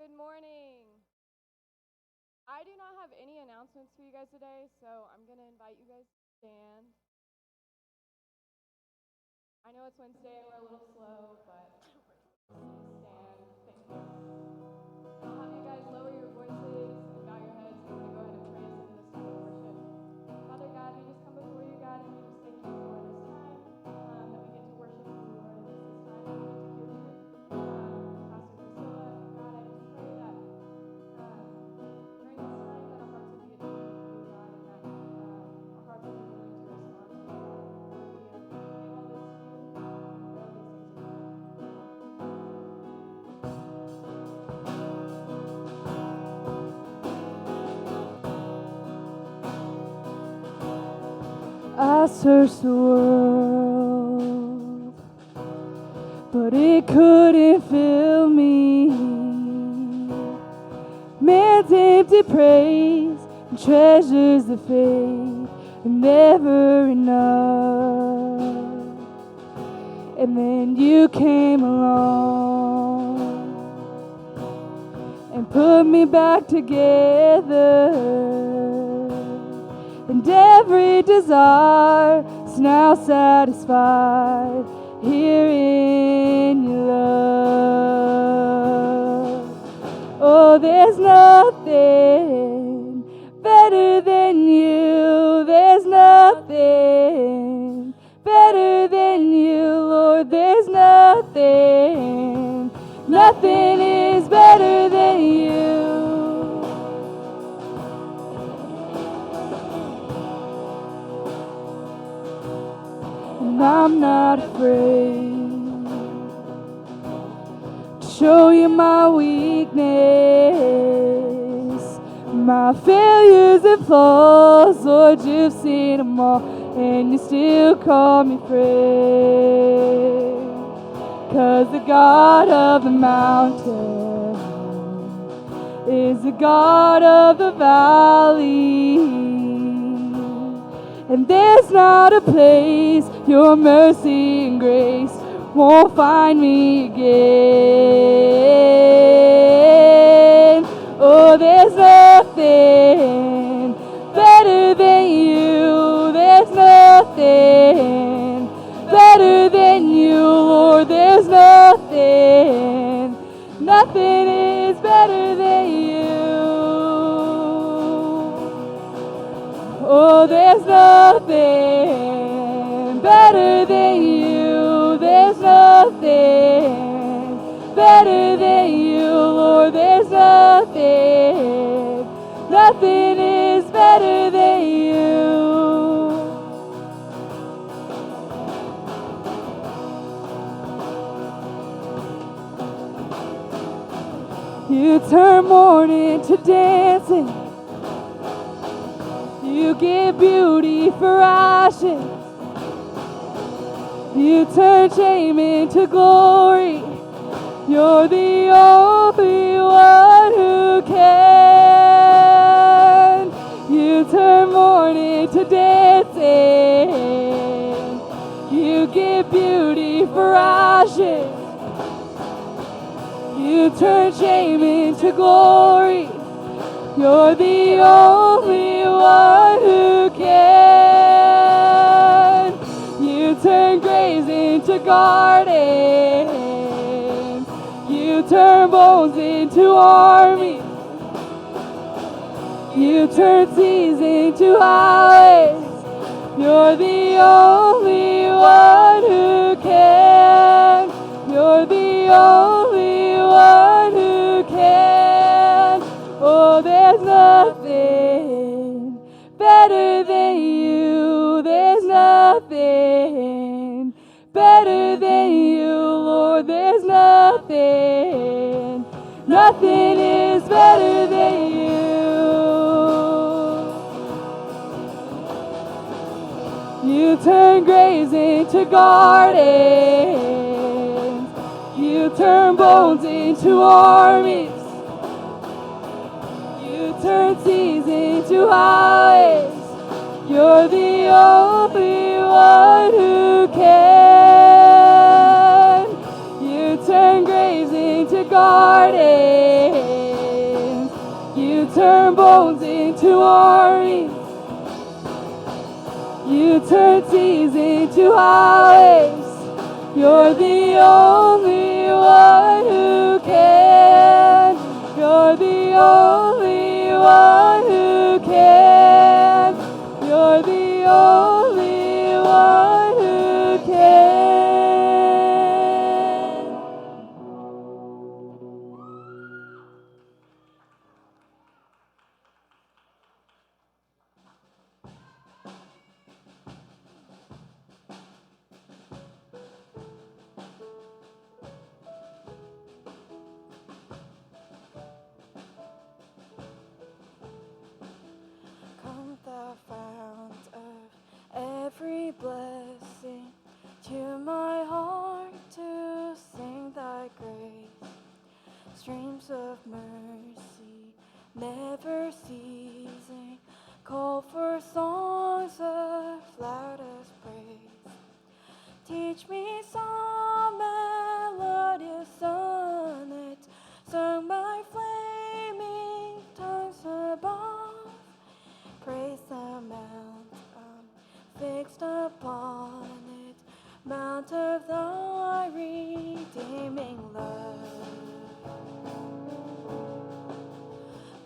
Good morning. I do not have any announcements for you guys today, so I'm going to invite you guys to stand. I know it's Wednesday and we're a little slow, but stand. Thank you. I'll have you guys lower your voices and bow your heads. We're going to go ahead and pray us into this time of worship. Father God, we just come before you, God, and we just thank you for this time that we get to worship you, Lord. And this is time that we get to hear from Pastor Priscilla. God, I just pray that during this time that our hearts would be attuned to you, God, and that our hearts would be willing to respond to you, God. We give all this to you. We pray all these things in your name. I searched the world, but it couldn't fill me. Man's empty praise and treasures of faith are never enough. And then you came along and put me back together. And every desire is now satisfied here in your love. Oh, there's nothing better than you. There's nothing better than you, Lord. There's nothing. Nothing is better than you. And I'm not afraid to show you my weakness, my failures and flaws. Lord, you've seen them all, and you still call me friend. 'Cause the God of the mountain is the God of the valley. And there's not a place your mercy and grace won't find me again. Oh, there's nothing better than you. There's nothing better than you, Lord. There's nothing. Nothing is better than you. Oh, there's nothing better than you. There's nothing better than you, Lord. There's nothing. Nothing is better than you. You turn mourning to dancing. You give beauty for ashes. You turn shame into glory. You're the only one who can. You turn mourning to dancing. You give beauty for ashes. You turn shame into glory. You're the only one who can. You turn graves into gardens. You turn bones into armies. You turn seas into highways. You're the only one who can. You're the only one who can. Oh, there's nothing better than you. There's nothing better than you, Lord. There's nothing. Nothing is better than you. You turn graves into gardens. You turn bones into armies. You turn seas into highways. You're the only one who can. You turn graves into gardens. turn bones into armies. You turn seas into highways. You're the only one who can. You're the only one who can. You're the only one who can. Come thou fount of every blessing, to my heart to sing thy grace. Streams of mercy, never ceasing, call for songs of loudest praise. Teach me some melodious sonnet, sung by flaming tongues above. Praise the mount fixed upon it, mount of thy redeeming love.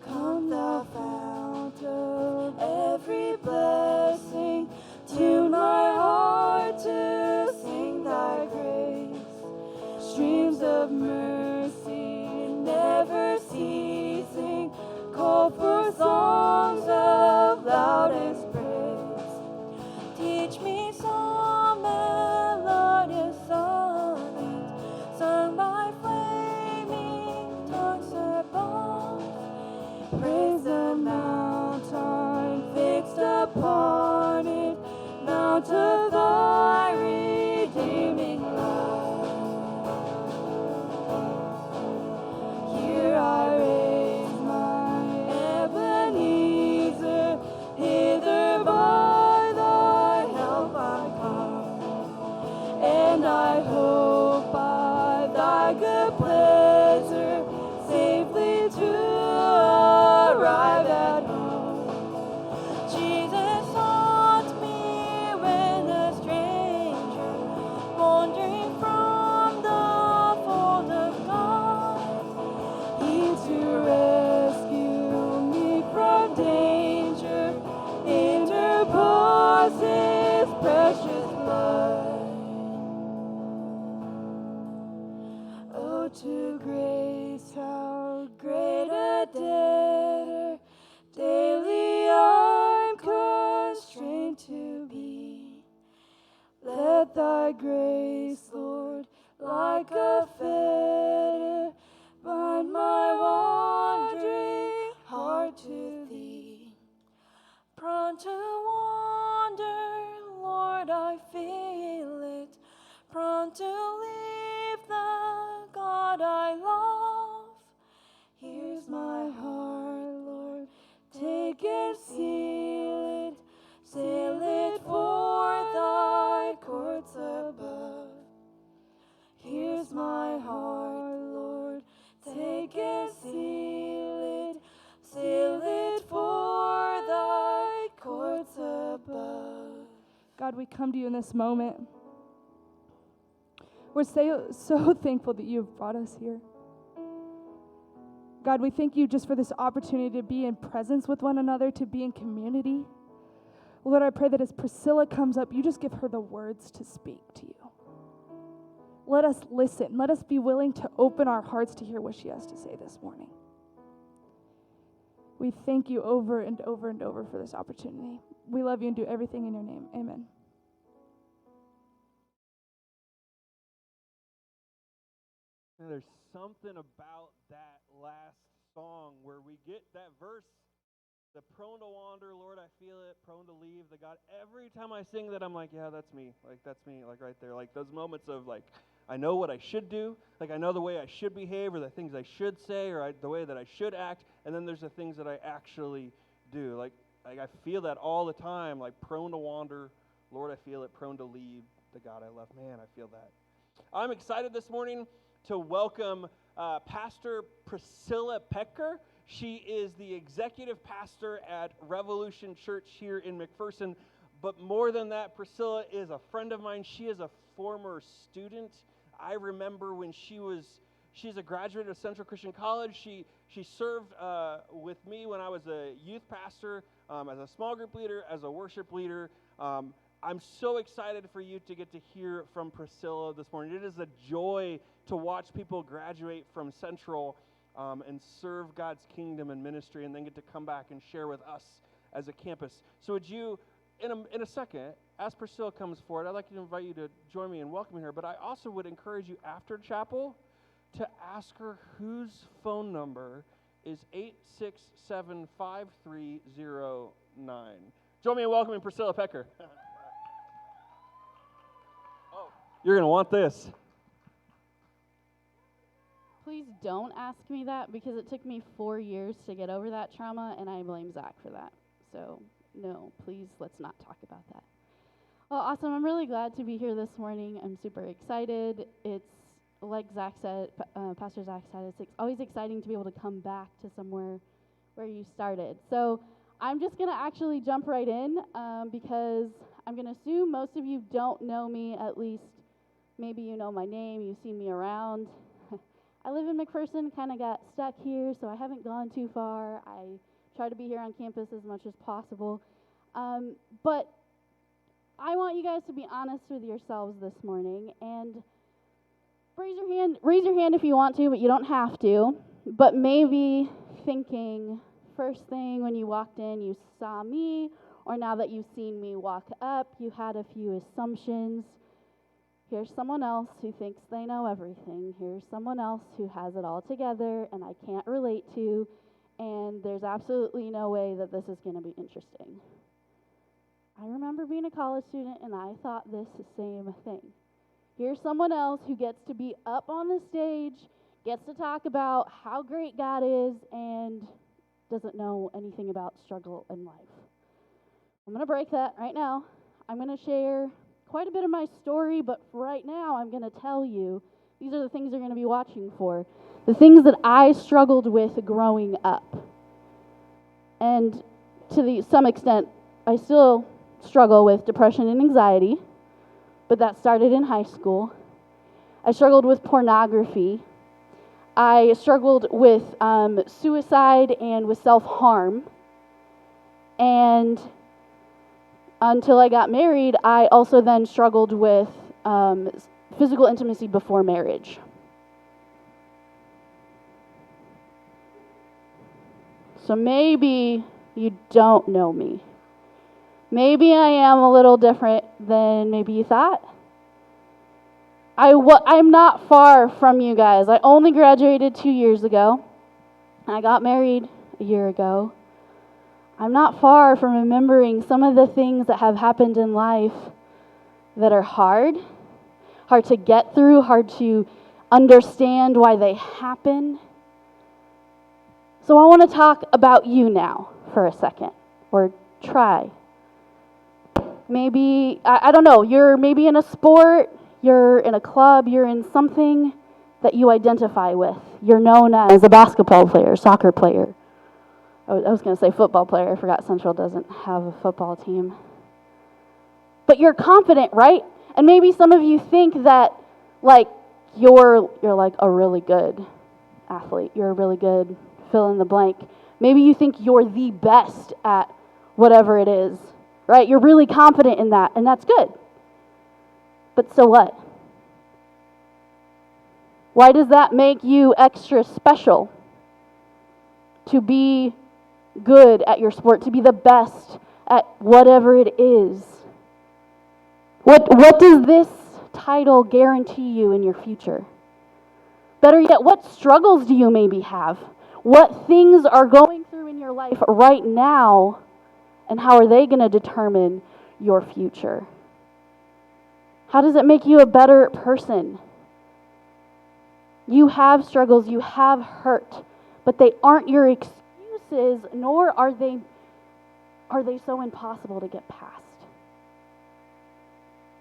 Come thou fount of every blessing, tune my heart to sing thy grace. Streams of mercy never ceasing, call for songs of loudest praise. Teach me some melodious sonnet, sung by flaming tongues above. Praise the mountain fixed upon it, mount of thy redeeming love. Here I raise my Ebenezer, hither by thy help I come, and I hope by thy good pleasure safely to arrive at home. Jesus sought me when a stranger, wandering from the fold of God. He to rescue me from danger, interpose his precious blood. Oh, to grace, how great a debtor daily I'm constrained to be. Let thy grace, Lord, like a fetter, bind my wandering heart to thee. Prone to wander, Lord, I feel it. Prone to leave the God I love. Here's my heart, Lord, take and seal it for thy courts above. Here's my heart, Lord, take and seal it for thy courts above. God, we come to you in this moment. We're so thankful that you've brought us here. God, we thank you just for this opportunity to be in presence with one another, to be in community. Lord, I pray that as Priscilla comes up, you just give her the words to speak to you. Let us listen. Let us be willing to open our hearts to hear what she has to say this morning. We thank you over and over and over for this opportunity. We love you and do everything in your name. Amen. And there's something about that last song where we get that verse, the prone to wander, Lord, I feel it, prone to leave, the God. Every time I sing that, I'm like, yeah, that's me. Like, that's me, like right there. Like those moments of like, I know what I should do. Like I know the way I should behave or the things I should say or the way that I should act. And then there's the things that I actually do. Like I feel that all the time, like prone to wander, Lord, I feel it, prone to leave, the God I love. Man, I feel that. I'm excited this morning to welcome Pastor Priscilla Poettker. She is the executive pastor at Revolution Church here in McPherson. But more than that, Priscilla is a friend of mine. She is a former student. I remember when she's a graduate of Central Christian College. She served with me when I was a youth pastor, as a small group leader, as a worship leader. I'm so excited for you to get to hear from Priscilla this morning. It is a joy to watch people graduate from Central and serve God's kingdom and ministry, and then get to come back and share with us as a campus. So would you, in a second, as Priscilla comes forward, I'd like to invite you to join me in welcoming her, but I also would encourage you after chapel to ask her whose phone number is 867-5309. Join me in welcoming Priscilla Poettker. Oh, you're going to want this. Please don't ask me that, because it took me 4 years to get over that trauma, and I blame Zach for that. So, no, please, let's not talk about that. Well, awesome. I'm really glad to be here this morning. I'm super excited. It's, like Zach said, Pastor Zach said, it's always exciting to be able to come back to somewhere where you started. So I'm just going to actually jump right in because I'm going to assume most of you don't know me. At least maybe you know my name. You've seen me around. I live in McPherson, kind of got stuck here, so I haven't gone too far. I try to be here on campus as much as possible. But I want you guys to be honest with yourselves this morning, and raise your hand if you want to, but you don't have to. But maybe thinking, first thing when you walked in, you saw me, or now that you've seen me walk up, you had a few assumptions. Here's someone else who thinks they know everything. Here's someone else who has it all together and I can't relate to, and there's absolutely no way that this is going to be interesting. I remember being a college student and I thought this same thing. Here's someone else who gets to be up on the stage, gets to talk about how great God is, and doesn't know anything about struggle in life. I'm going to break that right now. I'm going to share quite a bit of my story, but right now I'm going to tell you these are the things you're going to be watching for. The things that I struggled with growing up. And to some extent, I still struggle with depression and anxiety, but that started in high school. I struggled with pornography. I struggled with suicide and with self-harm. And until I got married, I also then struggled with physical intimacy before marriage. So maybe you don't know me. Maybe I am a little different than maybe you thought. I'm not far from you guys. I only graduated 2 years ago. I got married a year ago. I'm not far from remembering some of the things that have happened in life that are hard to get through, hard to understand why they happen. So I want to talk about you now for a second, or try. Maybe, I don't know, you're maybe in a sport, you're in a club, you're in something that you identify with. You're known as a basketball player, soccer player. I was going to say football player. I forgot Central doesn't have a football team. But you're confident, right? And maybe some of you think that, like, you're like a really good athlete. You're a really good fill in the blank. Maybe you think you're the best at whatever it is, right? You're really confident in that, and that's good. But so what? Why does that make you extra special? To be good at your sport, to be the best at whatever it is. What does this title guarantee you in your future? Better yet, what struggles do you maybe have? What things are going through in your life right now, and how are they going to determine your future? How does it make you a better person? You have struggles, you have hurt, but they aren't your excuses, nor are they so impossible to get past.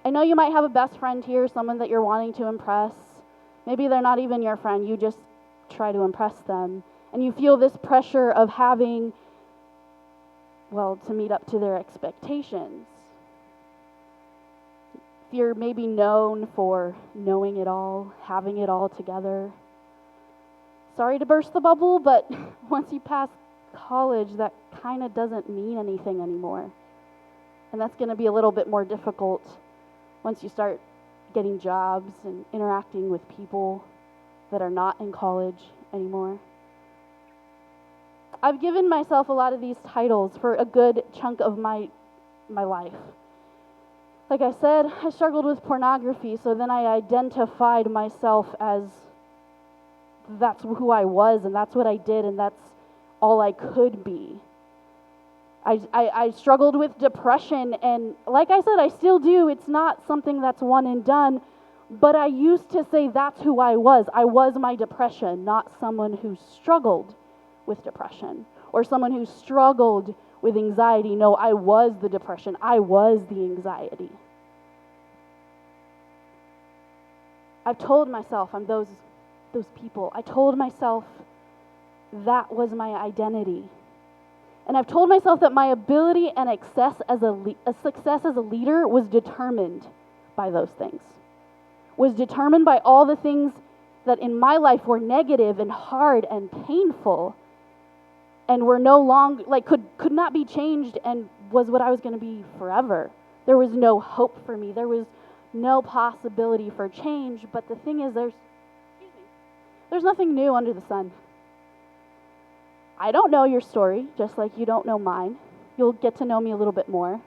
I know you might have a best friend here, someone that you're wanting to impress. Maybe they're not even your friend, you just try to impress them, And you feel this pressure of having, well, to meet up to their expectations. If you're maybe known for knowing it all, having it all together. Sorry to burst the bubble, but once you pass college, that kind of doesn't mean anything anymore. And that's going to be a little bit more difficult once you start getting jobs and interacting with people that are not in college anymore. I've given myself a lot of these titles for a good chunk of my life. Like I said, I struggled with pornography, so then I identified myself as that's who I was, and that's what I did, and that's all I could be. I struggled with depression, and like I said, I still do. It's not something that's one and done, but I used to say that's who I was. I was my depression, not someone who struggled with depression or someone who struggled with anxiety. No, I was the depression. I was the anxiety. I've told myself I'm those people. I told myself that was my identity. And I've told myself that my ability and success as a leader was determined by those things. Was determined by all the things that in my life were negative and hard and painful and were no longer, could not be changed and was what I was going to be forever. There was no hope for me. There was no possibility for change. But the thing is, there's nothing new under the sun. I don't know your story, just like you don't know mine. You'll get to know me a little bit more.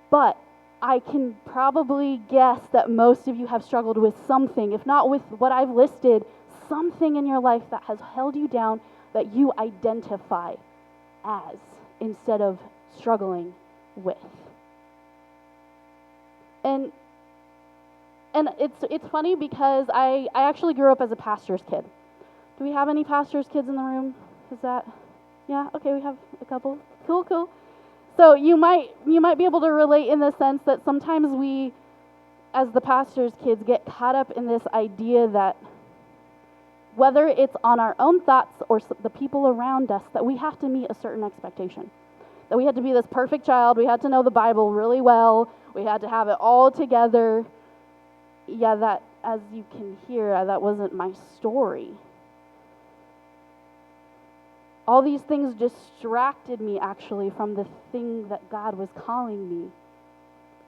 But I can probably guess that most of you have struggled with something, if not with what I've listed, something in your life that has held you down that you identify as instead of struggling with. And it's funny because I actually grew up as a pastor's kid. Do we have any pastor's kids in the room? Is that, yeah? Okay, we have a couple. Cool. So you might be able to relate in the sense that sometimes we, as the pastor's kids, get caught up in this idea that whether it's on our own thoughts or the people around us, that we have to meet a certain expectation. That we had to be this perfect child, we had to know the Bible really well, we had to have it all together. Yeah, that, as you can hear, that wasn't my story. All these things distracted me, actually, from the thing that God was calling me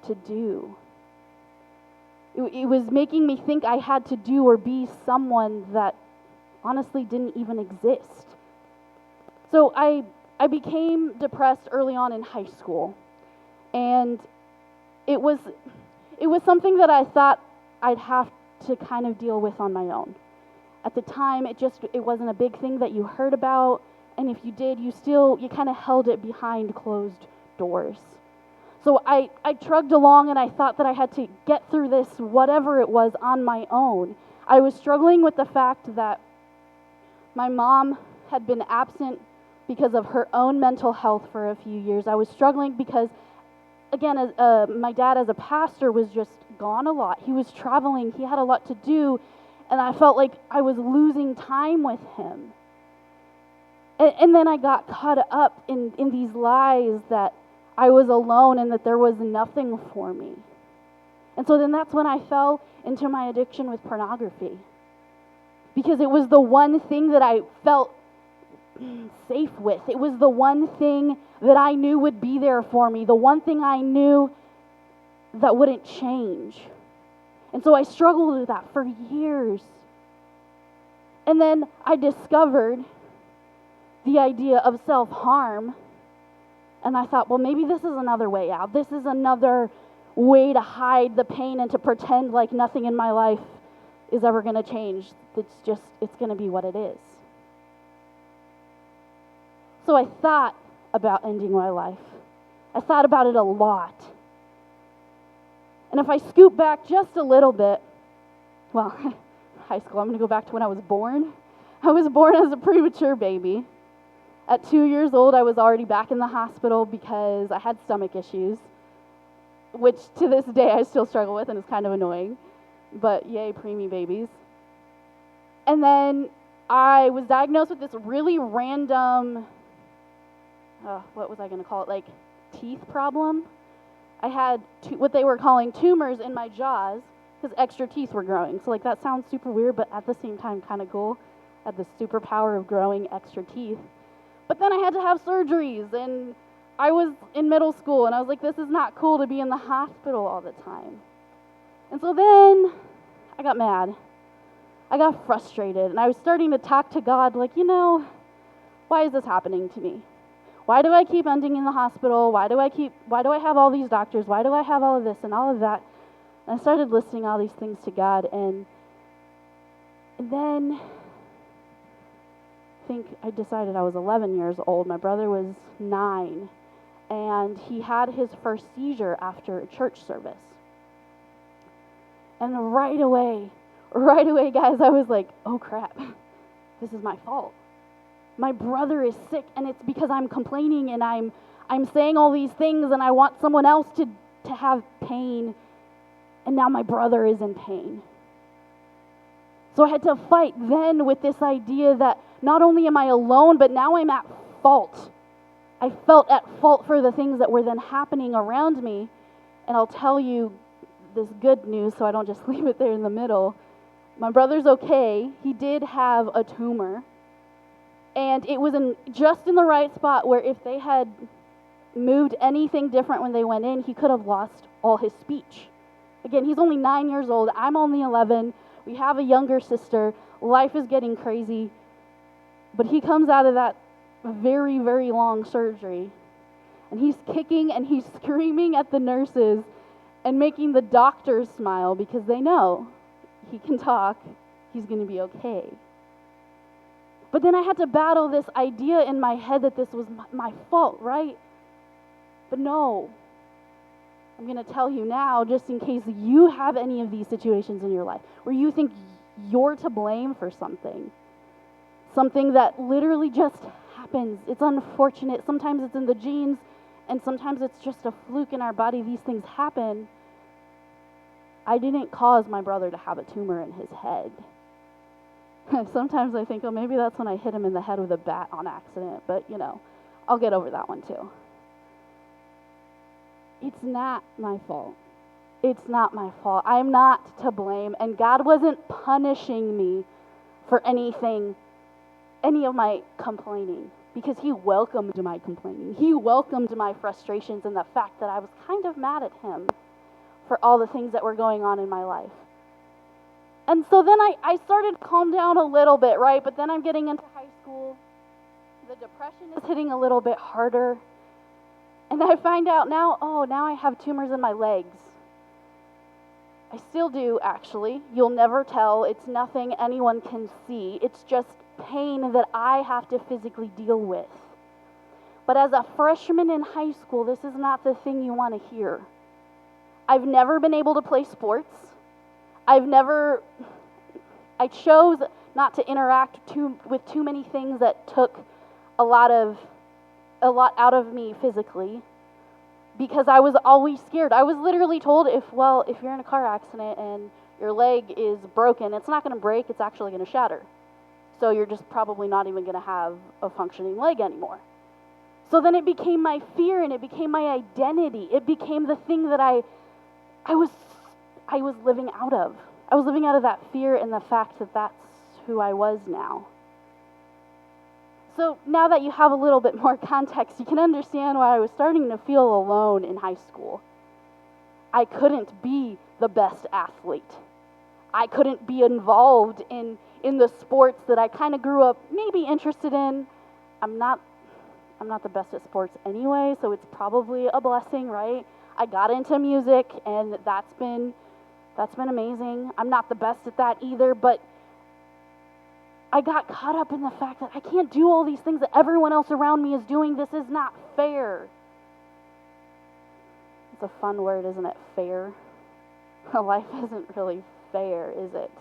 to do. It was making me think I had to do or be someone that honestly didn't even exist. So I became depressed early on in high school. And it was something that I thought I'd have to kind of deal with on my own. At the time, it wasn't a big thing that you heard about. And if you did, you kind of held it behind closed doors. So I trudged along and I thought that I had to get through this, whatever it was, on my own. I was struggling with the fact that my mom had been absent because of her own mental health for a few years. I was struggling because, again, my dad as a pastor was just gone a lot. He was traveling. He had a lot to do. And I felt like I was losing time with him. And then I got caught up in these lies that I was alone and that there was nothing for me. And so then that's when I fell into my addiction with pornography. Because it was the one thing that I felt safe with. It was the one thing that I knew would be there for me. The one thing I knew that wouldn't change. And so I struggled with that for years. And then I discovered the idea of self-harm, and I thought, well, maybe this is another way out. This is another way to hide the pain and to pretend like nothing in my life is ever going to change. It's going to be what it is. So I thought about ending my life. I thought about it a lot. And if I scoop back just a little bit, well, high school, I'm going to go back to when I was born. I was born as a premature baby. At 2 years old, I was already back in the hospital because I had stomach issues, which to this day I still struggle with and is kind of annoying. But yay, preemie babies. And then I was diagnosed with this really random, what was I going to call it, like teeth problem. I had what they were calling tumors in my jaws because extra teeth were growing. So like that sounds super weird, but at the same time kind of cool. I had the superpower of growing extra teeth. But then I had to have surgeries, and I was in middle school, and I was like, this is not cool to be in the hospital all the time. And so then I got mad. I got frustrated, and I was starting to talk to God like, why is this happening to me? Why do I keep ending in the hospital? Why do I have all these doctors? Why do I have all of this and all of that? And I started listing all these things to God, and then I think I decided I was 11 years old. My brother was 9, and he had his first seizure after a church service. And right away, guys, I was like, oh crap, this is my fault. My brother is sick, and it's because I'm complaining, and I'm saying all these things, and I want someone else to have pain, and now my brother is in pain. So I had to fight then with this idea that not only am I alone, but now I'm at fault. I felt at fault for the things that were then happening around me, and I'll tell you this good news so I don't just leave it there in the middle. My brother's okay. He did have a tumor. And it was just in the right spot where if they had moved anything different when they went in, he could have lost all his speech. Again, he's only 9 years old. I'm only 11. We have a younger sister. Life is getting crazy. But he comes out of that very, very long surgery, and he's kicking and he's screaming at the nurses and making the doctors smile because they know he can talk. He's going to be okay. But then I had to battle this idea in my head that this was my fault, right? But no. I'm going to tell you now, just in case you have any of these situations in your life where you think you're to blame for something that literally just happens. It's unfortunate. Sometimes it's in the genes, and sometimes it's just a fluke in our body. These things happen. I didn't cause my brother to have a tumor in his head. Sometimes I think, oh, maybe that's when I hit him in the head with a bat on accident, but I'll get over that one too. It's not my fault. It's not my fault. I'm not to blame, and God wasn't punishing me for anything, any of my complaining, because He welcomed my complaining. He welcomed my frustrations and the fact that I was kind of mad at Him for all the things that were going on in my life. And so then I started to calm down a little bit, right? But then I'm getting into high school. The depression is hitting a little bit harder. And I find out now I have tumors in my legs. I still do, actually. You'll never tell. It's nothing anyone can see. It's just pain that I have to physically deal with. But as a freshman in high school, this is not the thing you want to hear. I've never been able to play sports. I chose not to interact with too many things that took a lot out of me physically, because I was always scared. I was literally told if you're in a car accident and your leg is broken, it's not going to break, it's actually going to shatter. So you're just probably not even going to have a functioning leg anymore. So then it became my fear, and it became my identity. It became the thing that I was living out of. I was living out of that fear and the fact that that's who I was now. So now that you have a little bit more context, you can understand why I was starting to feel alone in high school. I couldn't be the best athlete. I couldn't be involved in the sports that I kind of grew up maybe interested in. I'm not the best at sports anyway, so it's probably a blessing, right? I got into music, and that's been amazing. I'm not the best at that either, but I got caught up in the fact that I can't do all these things that everyone else around me is doing. This is not fair. It's a fun word, isn't it? Fair. Life isn't really fair, is it?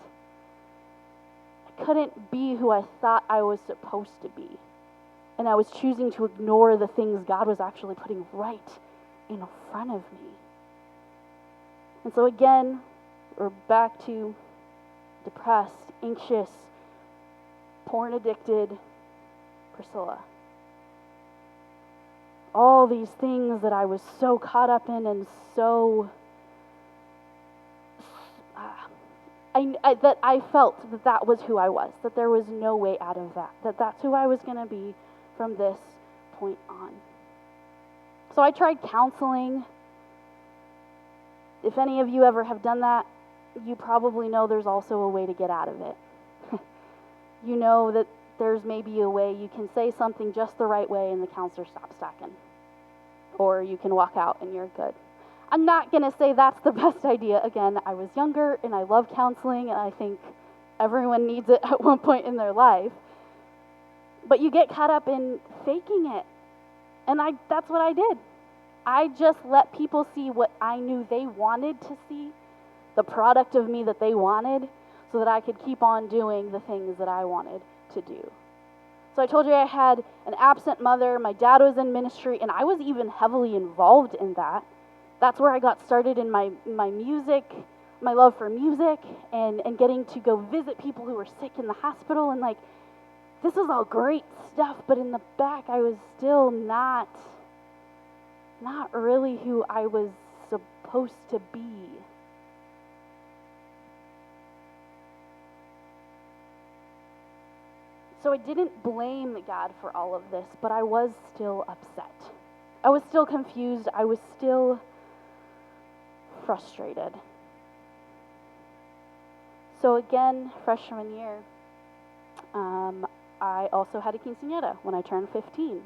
I couldn't be who I thought I was supposed to be. And I was choosing to ignore the things God was actually putting right in front of me. And so again, we're back to depressed, anxious, porn addicted Priscilla. All these things that I was so caught up in and so that I felt that that was who I was, that there was no way out of that, that that's who I was going to be from this point on. So I tried counseling. If any of you ever have done that, you probably know there's also a way to get out of it. You know that there's maybe a way you can say something just the right way and the counselor stops talking. Or you can walk out and you're good. I'm not going to say that's the best idea. Again, I was younger and I love counseling and I think everyone needs it at one point in their life. But you get caught up in faking it. And that's what I did. I just let people see what I knew they wanted to see, the product of me that they wanted, so that I could keep on doing the things that I wanted to do. So I told you I had an absent mother, my dad was in ministry, and I was even heavily involved in that. That's where I got started in my music, my love for music, and getting to go visit people who were sick in the hospital, and this is all great stuff, but in the back I was still not really who I was supposed to be. So I didn't blame God for all of this, but I was still upset. I was still confused. I was still frustrated. So again, freshman year, I also had a quinceañera when I turned 15.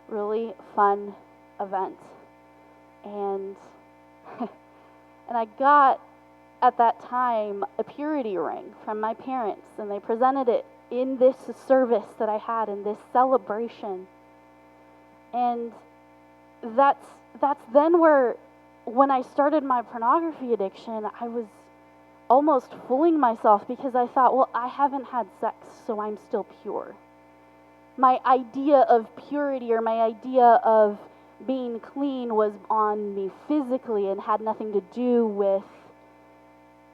Really fun event. And and I got, at that time, a purity ring from my parents, and they presented it in this service that I had, in this celebration. And that's then where, when I started my pornography addiction, I was almost fooling myself because I thought, well, I haven't had sex, so I'm still pure. My idea of purity, or my idea of being clean, was on me physically and had nothing to do with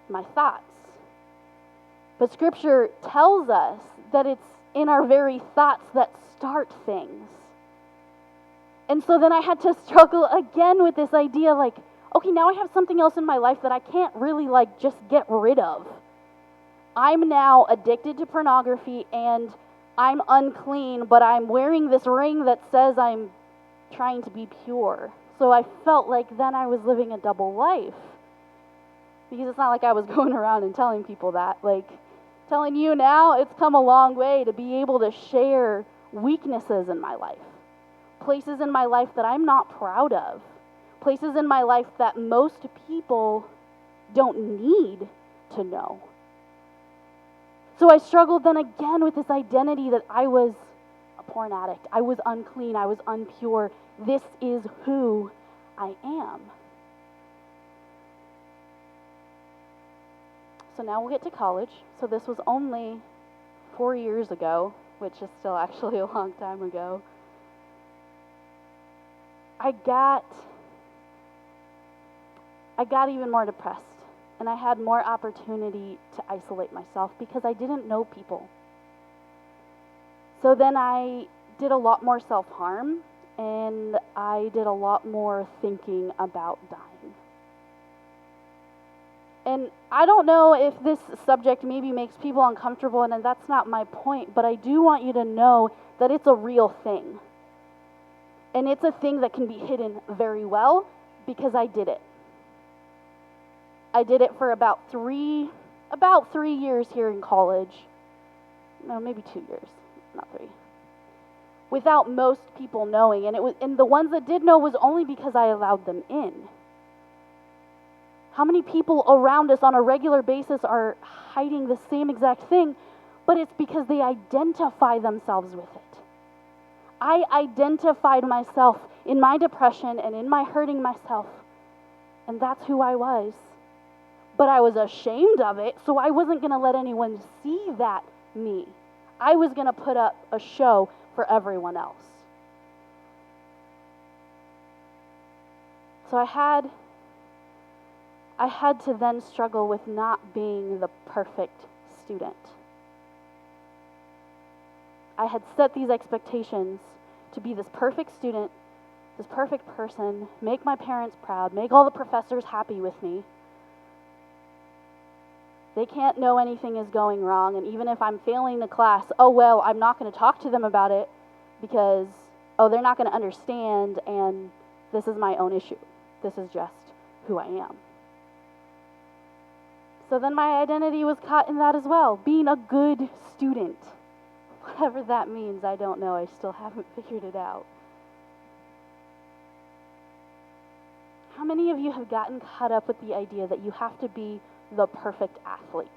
my thoughts. But Scripture tells us that it's in our very thoughts that start things. And so then I had to struggle again with this idea, okay, now I have something else in my life that I can't really just get rid of. I'm now addicted to pornography and I'm unclean, but I'm wearing this ring that says I'm trying to be pure. So I felt like then I was living a double life. Because it's not like I was going around and telling people that. Telling you now, it's come a long way to be able to share weaknesses in my life. Places in my life that I'm not proud of. Places in my life that most people don't need to know. So I struggled then again with this identity that I was a porn addict. I was unclean. I was unpure. This is who I am. So now we'll get to college. So this was only 4 years ago, which is still actually a long time ago. I got even more depressed, and I had more opportunity to isolate myself because I didn't know people. So then I did a lot more self-harm, and I did a lot more thinking about dying. And I don't know if this subject maybe makes people uncomfortable, and that's not my point, but I do want you to know that it's a real thing. And it's a thing that can be hidden very well because I did it. I did it for about three years here in college. No, maybe 2 years, not 3. Without most people knowing, and the ones that did know was only because I allowed them in. How many people around us on a regular basis are hiding the same exact thing, but it's because they identify themselves with it. I identified myself in my depression and in my hurting myself, and that's who I was. But I was ashamed of it, so I wasn't going to let anyone see that me. I was going to put up a show for everyone else. So I had to then struggle with not being the perfect student. I had set these expectations to be this perfect student, this perfect person, make my parents proud, make all the professors happy with me. They can't know anything is going wrong, and even if I'm failing the class, oh well, I'm not going to talk to them about it because, oh, they're not going to understand, and this is my own issue. This is just who I am. So then my identity was caught in that as well, being a good student. Whatever that means, I don't know. I still haven't figured it out. How many of you have gotten caught up with the idea that you have to be the perfect athlete?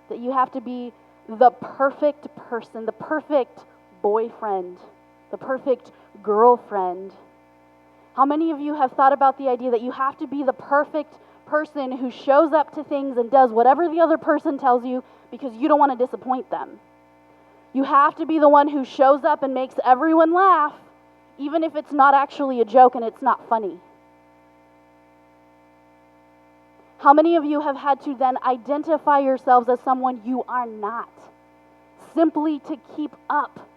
That you have to be the perfect person, the perfect boyfriend, the perfect girlfriend. How many of you have thought about the idea that you have to be the perfect person who shows up to things and does whatever the other person tells you because you don't want to disappoint them? You have to be the one who shows up and makes everyone laugh, even if it's not actually a joke and it's not funny. How many of you have had to then identify yourselves as someone you are not, simply to keep up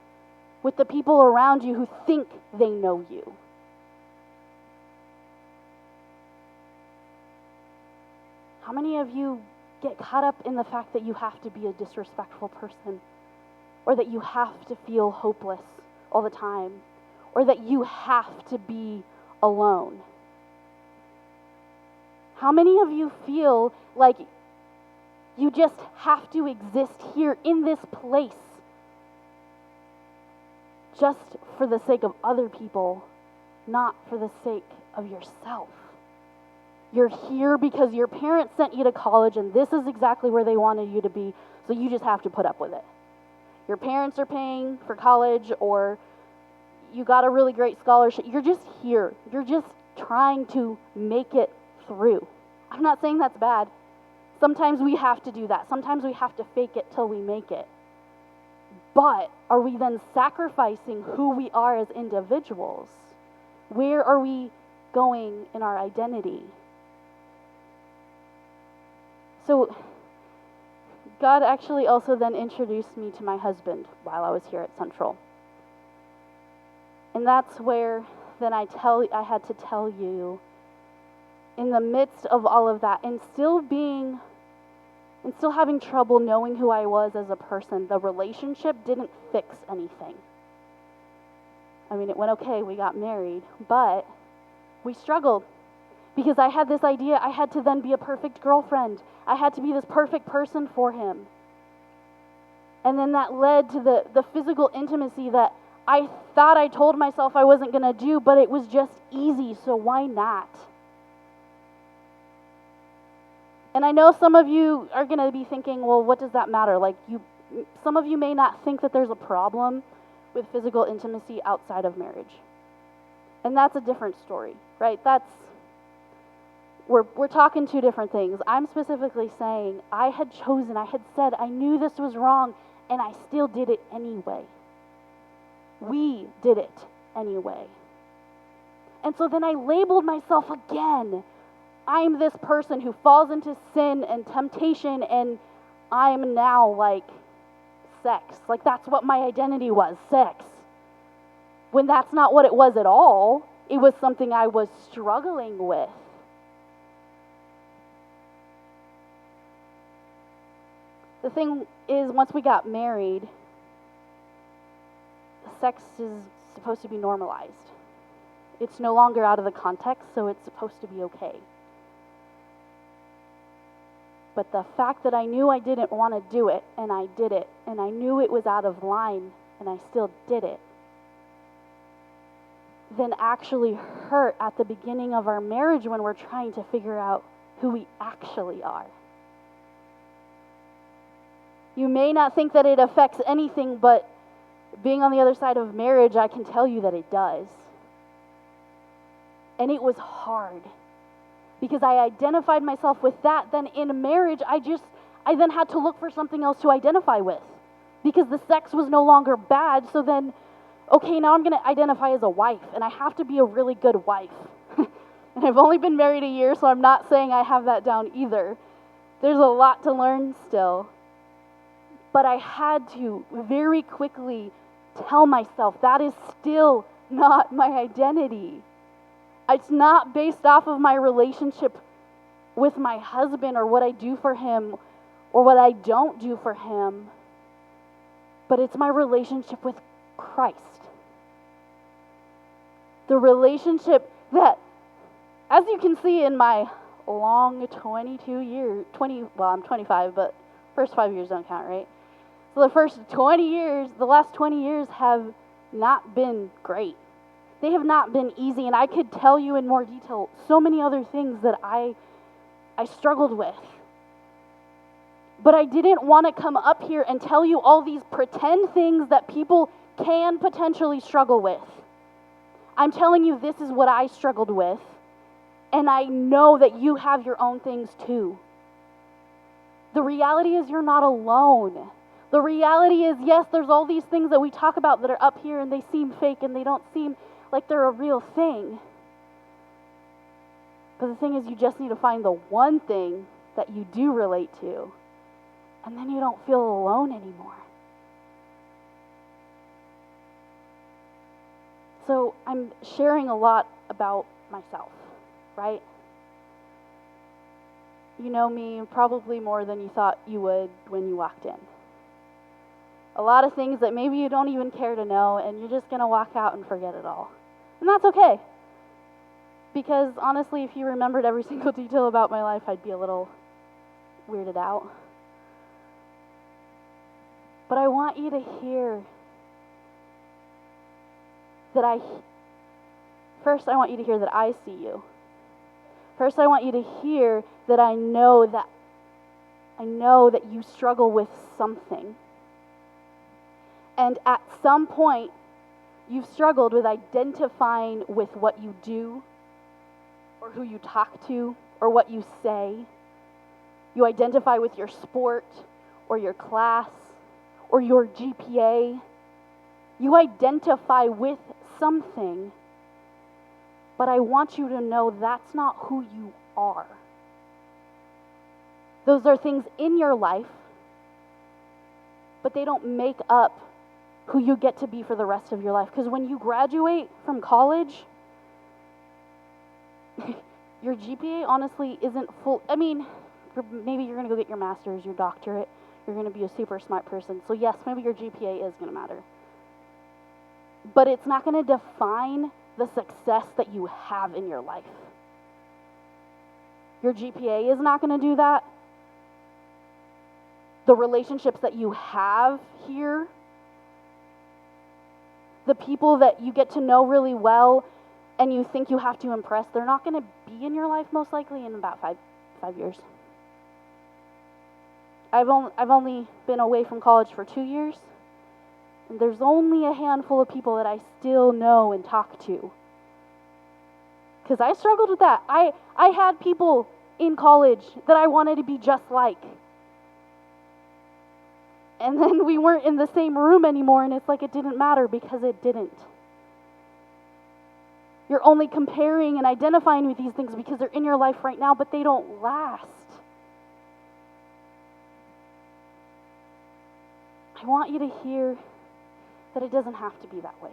with the people around you who think they know you? How many of you get caught up in the fact that you have to be a disrespectful person, or that you have to feel hopeless all the time, or that you have to be alone? How many of you feel like you just have to exist here in this place just for the sake of other people, not for the sake of yourself? You're here because your parents sent you to college and this is exactly where they wanted you to be, so you just have to put up with it. Your parents are paying for college, or you got a really great scholarship. You're just here. You're just trying to make it through. I'm not saying that's bad. Sometimes we have to do that. Sometimes we have to fake it till we make it. But are we then sacrificing who we are as individuals? Where are we going in our identity? So God actually also then introduced me to my husband while I was here at Central. And that's where then I had to tell you, in the midst of all of that, and still having trouble knowing who I was as a person, the relationship didn't fix anything. I mean, it went okay, we got married, but we struggled because I had this idea I had to then be a perfect girlfriend. I had to be this perfect person for him. And then that led to the physical intimacy that I thought I told myself I wasn't going to do, but it was just easy, so why not? And I know some of you are going to be thinking, well, what does that matter? Some of you may not think that there's a problem with physical intimacy outside of marriage. And that's a different story, right? We're talking two different things. I'm specifically saying I had said I knew this was wrong, and I still did it anyway. We did it anyway. And so then I labeled myself again. I'm this person who falls into sin and temptation, and I'm now sex. That's what my identity was, sex. When that's not what it was at all. It was something I was struggling with. The thing is, once we got married, sex is supposed to be normalized. It's no longer out of the context, so it's supposed to be okay. But the fact that I knew I didn't want to do it, and I did it, and I knew it was out of line, and I still did it, then actually hurt at the beginning of our marriage when we're trying to figure out who we actually are. You may not think that it affects anything, but being on the other side of marriage, I can tell you that it does. And it was hard because I identified myself with that. Then in marriage, I then had to look for something else to identify with because the sex was no longer bad. So then, okay, now I'm going to identify as a wife, and I have to be a really good wife. And I've only been married a year, so I'm not saying I have that down either. There's a lot to learn still. But I had to very quickly tell myself that is still not my identity. It's not based off of my relationship with my husband or what I do for him or what I don't do for him, but it's my relationship with Christ. The relationship that, as you can see in my long 22 years, I'm 25, but first 5 years don't count, right? So the last 20 years have not been great. They have not been easy, and I could tell you in more detail so many other things that I struggled with. But I didn't want to come up here and tell you all these pretend things that people can potentially struggle with. I'm telling you, this is what I struggled with, and I know that you have your own things too. The reality is you're not alone. The reality is, yes, there's all these things that we talk about that are up here and they seem fake and they don't seem like they're a real thing. But the thing is, you just need to find the one thing that you do relate to, and then you don't feel alone anymore. So I'm sharing a lot about myself, right? You know me probably more than you thought you would when you walked in. A lot of things that maybe you don't even care to know, and you're just going to walk out and forget it all. And that's okay. Because honestly, if you remembered every single detail about my life, I'd be a little weirded out. But I want you to hear that first I want you to hear that I see you. First I want you to hear that I know that you struggle with something. And at some point, you've struggled with identifying with what you do, or who you talk to, or what you say. You identify with your sport, or your class, or your GPA. You identify with something, but I want you to know that's not who you are. Those are things in your life, but they don't make up who you get to be for the rest of your life. Because when you graduate from college, your GPA honestly isn't full. I mean, maybe you're going to go get your master's, your doctorate. You're going to be a super smart person. So yes, maybe your GPA is going to matter. But it's not going to define the success that you have in your life. Your GPA is not going to do that. The relationships that you have here, the people that you get to know really well and you think you have to impress, they're not going to be in your life most likely in about five years. I've only been away from college for 2 years, and there's only a handful of people that I still know and talk to. Because I struggled with that. I had people in college that I wanted to be just like. And then we weren't in the same room anymore, and it's like it didn't matter because it didn't. You're only comparing and identifying with these things because they're in your life right now, but they don't last. I want you to hear that it doesn't have to be that way.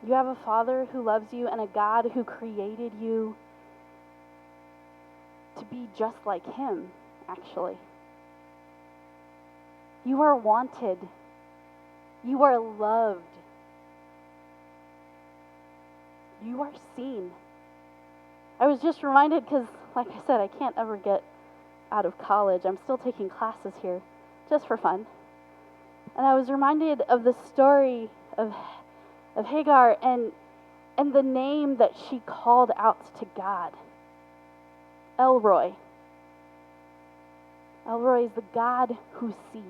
You have a Father who loves you and a God who created you to be just like Him, actually. You are wanted. You are loved. You are seen. I was just reminded because, like I said, I can't ever get out of college. I'm still taking classes here just for fun. And I was reminded of the story of Hagar and the name that she called out to God. Elroy. Elroy is the God who sees.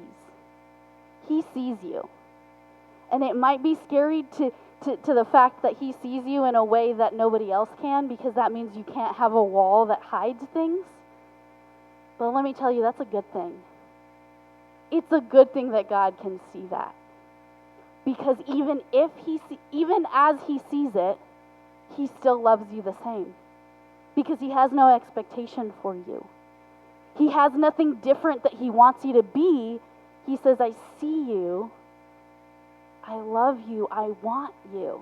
He sees you. And it might be scary to the fact that He sees you in a way that nobody else can, because that means you can't have a wall that hides things. But let me tell you, that's a good thing. It's a good thing that God can see that. Because even as He sees it, He still loves you the same. Because He has no expectation for you. He has nothing different that he wants you to be. He says, I see you. I love you. I want you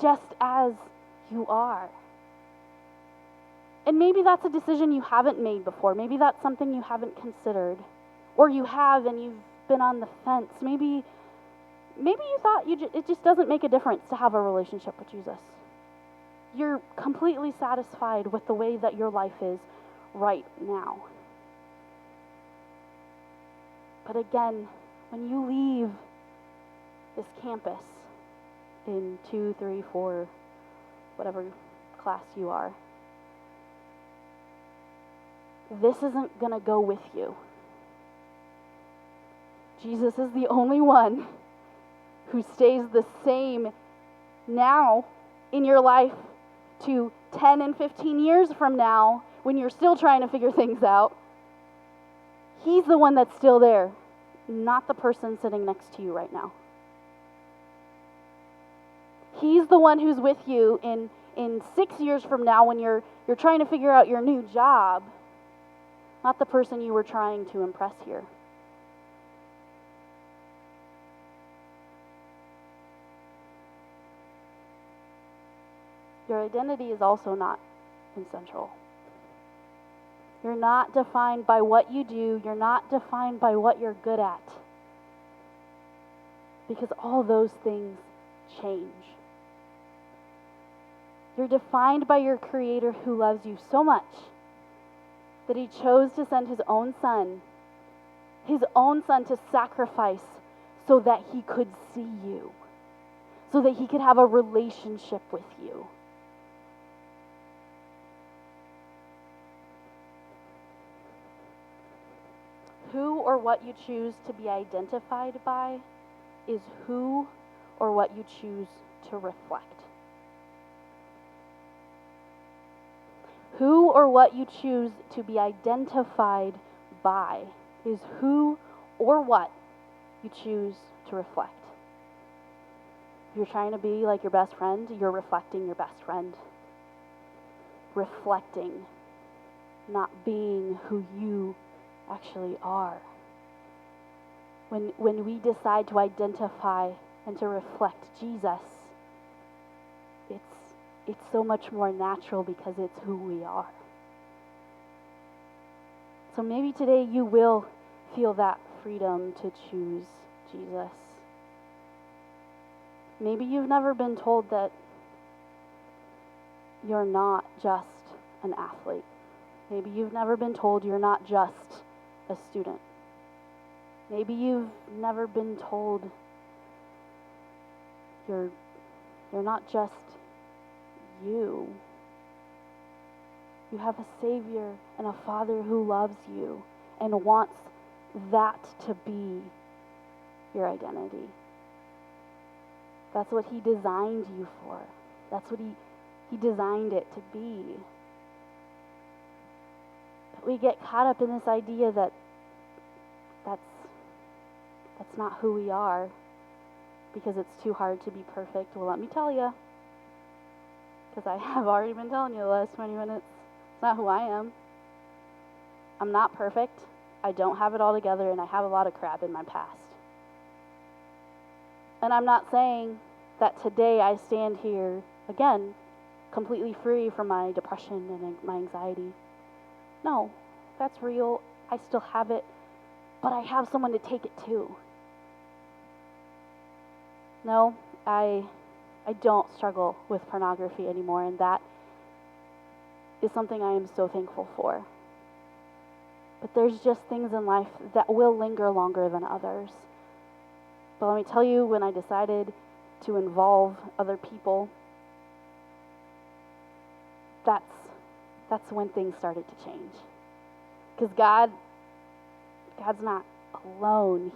just as you are. And maybe that's a decision you haven't made before. Maybe that's something you haven't considered. Or you have and you've been on the fence. Maybe you thought it just doesn't make a difference to have a relationship with Jesus. You're completely satisfied with the way that your life is right now. But again, when you leave this campus in 2, 3, 4, whatever class you are, this isn't going to go with you. Jesus is the only one who stays the same now in your life to 10 and 15 years from now when you're still trying to figure things out. He's the one that's still there, not the person sitting next to you right now. He's the one who's with you in 6 years from now when you're trying to figure out your new job, not the person you were trying to impress here. Your identity is also not essential. You're not defined by what you do. You're not defined by what you're good at. Because all those things change. You're defined by your Creator who loves you so much that He chose to send His own Son to sacrifice so that He could see you, so that He could have a relationship with you. Who or what you choose to be identified by is who or what you choose to reflect. Who or what you choose to be identified by is who or what you choose to reflect. If you're trying to be like your best friend, you're reflecting your best friend. Reflecting, not being who you actually are. When we decide to identify and to reflect Jesus, it's so much more natural because it's who we are. So maybe today you will feel that freedom to choose Jesus. Maybe you've never been told that you're not just an athlete. Maybe you've never been told you're not just a student. Maybe you've never been told you're not just you. You have a Savior and a Father who loves you and wants that to be your identity. That's what He designed you for. That's what He designed it to be. But we get caught up in this idea that that's not who we are because it's too hard to be perfect. Well, let me tell you, because I have already been telling you the last 20 minutes, it's not who I am. I'm not perfect. I don't have it all together, and I have a lot of crap in my past. And I'm not saying that today I stand here, again, completely free from my depression and my anxiety. No, that's real. I still have it, but I have someone to take it to. No, I don't struggle with pornography anymore, and that is something I am so thankful for. But there's just things in life that will linger longer than others. But let me tell you, when I decided to involve other people, that's when things started to change. Because God's not alone.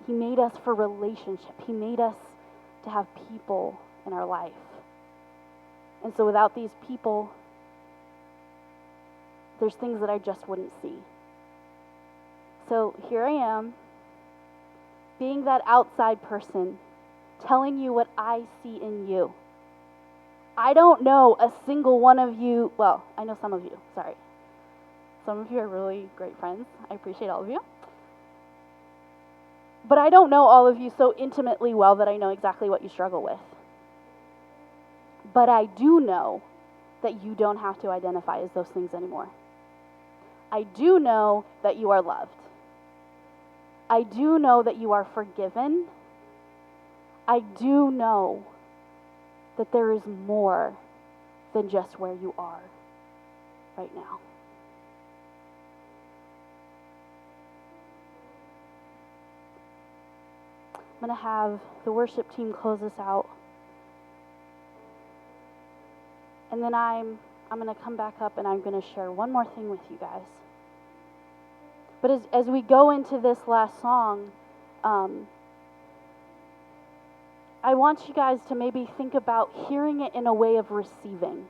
He made us for relationship. He made us to have people in our life. And so without these people, there's things that I just wouldn't see. So here I am, being that outside person, telling you what I see in you. I don't know a single one of you, well, I know some of you, sorry. Some of you are really great friends. I appreciate all of you. But I don't know all of you so intimately well that I know exactly what you struggle with. But I do know that you don't have to identify as those things anymore. I do know that you are loved. I do know that you are forgiven. I do know that there is more than just where you are right now. I'm going to have the worship team close us out. And then I'm going to come back up and I'm going to share one more thing with you guys. But as we go into this last song, I want you guys to maybe think about hearing it in a way of receiving.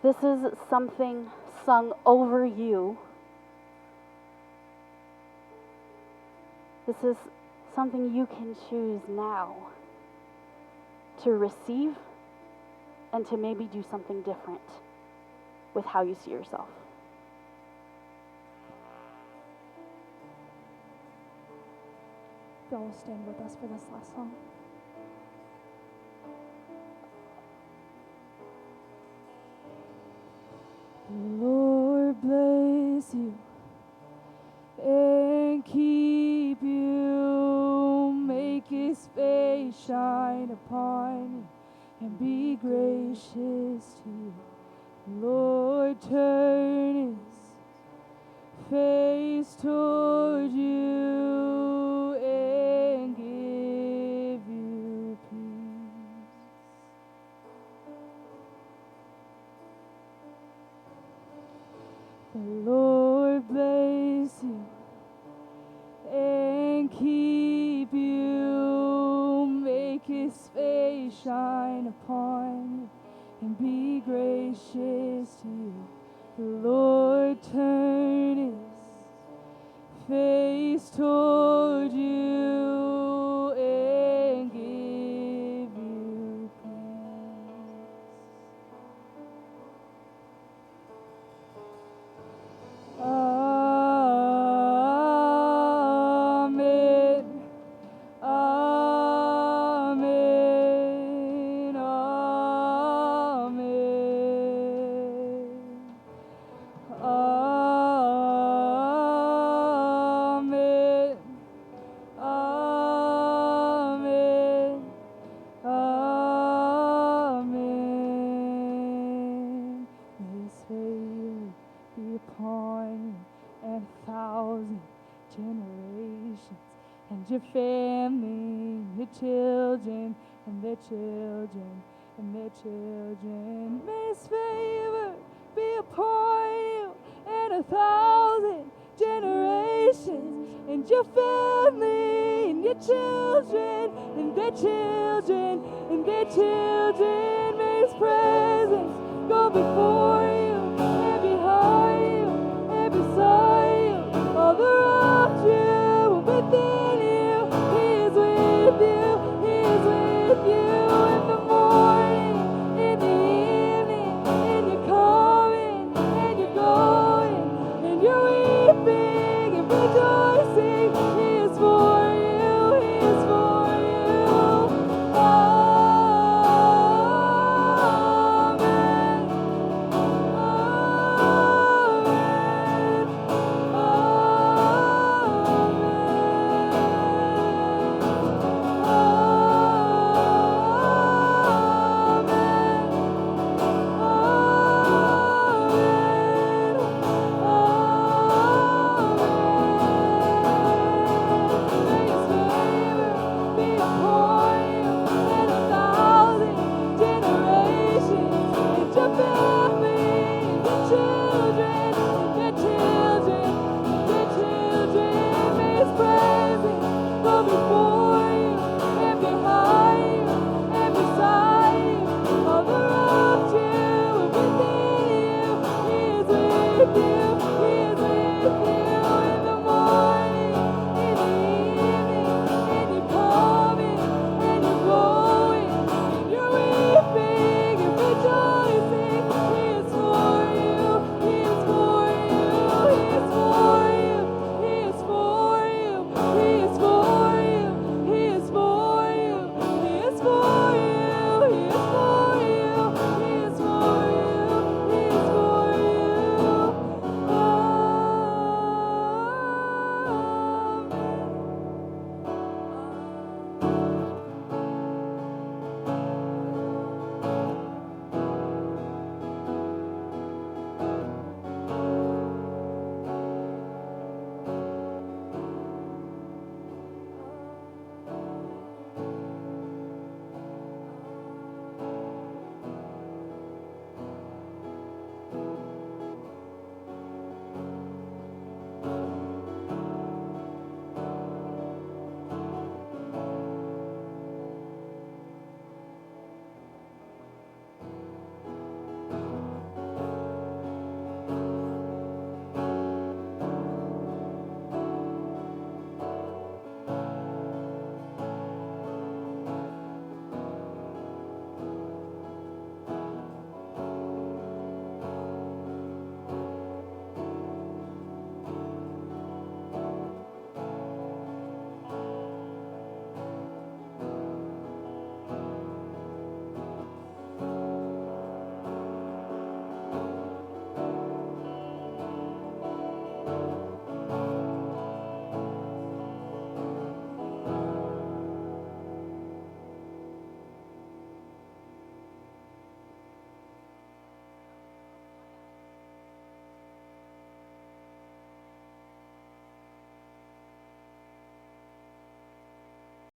This is something sung over you. This is something you can choose now to receive and to maybe do something different with how you see yourself. Y'all will stand with us for this last song. Lord bless you and keep you, make his face shine upon you and be gracious to you. Lord turn his face toward you and give you peace. The Lord bless you and keep you, make his face shine upon you and be gracious to you. The Lord turn his face toward you and give you peace. Amen. Amen. Amen. Amen. Amen. Amen. May his favor be upon you and 1,000 generations, and your family, your children, and their children, and their children. May his favor be upon you and 1,000 generations, and your family, and your children, and their children, and their children. May his presence go before you, and behind you, and beside you, all around you, and within